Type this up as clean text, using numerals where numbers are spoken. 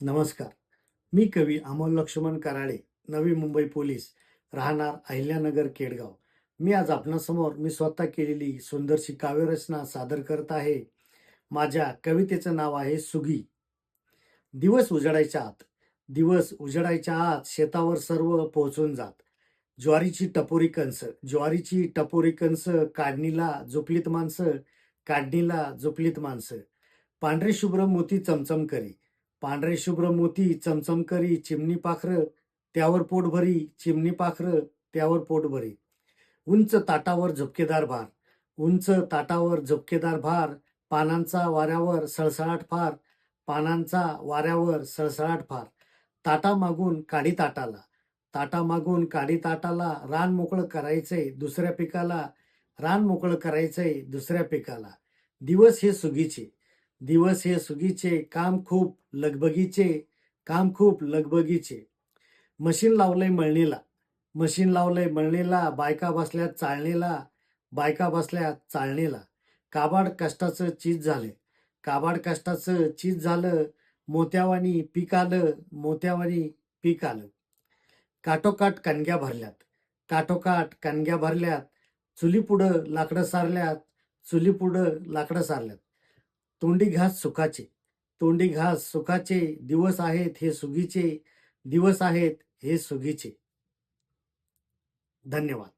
नमस्कार. मी कवी अमोल लक्ष्मण कराळे, नवी मुंबई पोलीस, राहणार अहिल्यानगर, केडगाव. मी आज आपणासमोर मी स्वतः केलेली सुंदरशी काव्यरचना सादर करत आहे. माझ्या कवितेचं नाव आहे सुगी. दिवस उजाडायच्या आत, दिवस उजाडायच्या आत शेतावर सर्व पोहोचून जात. ज्वारीची टपोरी कंस, काढणीला झोपलीत माणसं, काढणीला झोपलीत माणसं. पांढरे शुभ्र मोती चमचम करी, पांढरे शुभ्र मोती चमचम करी. चिमणी पाखरं त्यावर पोट भरी, चिमणी पाखरं त्यावर पोट भरी. उंच ताटावर झुपकेदार भार, उंच ताटावर झुपकेदार भार. पानांचा वाऱ्यावर सळसळाट फार, पानांचा वाऱ्यावर सळसळाट फार. ताटा मागून काडी ताटाला, ताटा मागून काडी ताटाला. रान मोकळं करायचंय दुसऱ्या पिकाला, रान मोकळं करायचंय दुसऱ्या पिकाला. दिवस हे सुगीचे, दिवस हे सुगीचे. काम खूप लगबगीचे, काम खूप लगबगीचे. मशीन लावलंय मळणीला, मशीन लावलंय मळणीला. बायका बसल्यात चाळणीला, बायका बसल्यात चाळणीला. काबाड कष्टाचं चीज झालं, काबाड कष्टाचं चीज झालं. मोत्यावानी पीक आलं, मोत्यावानी पीक आलं. काठोकाठ कणग्या भरल्यात, काठोकाठ कणग्या भरल्यात. चुलीपुढं लाकडं सारल्यात, चुलीपुढं लाकडं सारल्यात. तोंडी घास सुखाचे, तोंडी घास सुखाचे. दिवस आहेत हे सुगीचे, दिवस आहेत हे सुगीचे. धन्यवाद.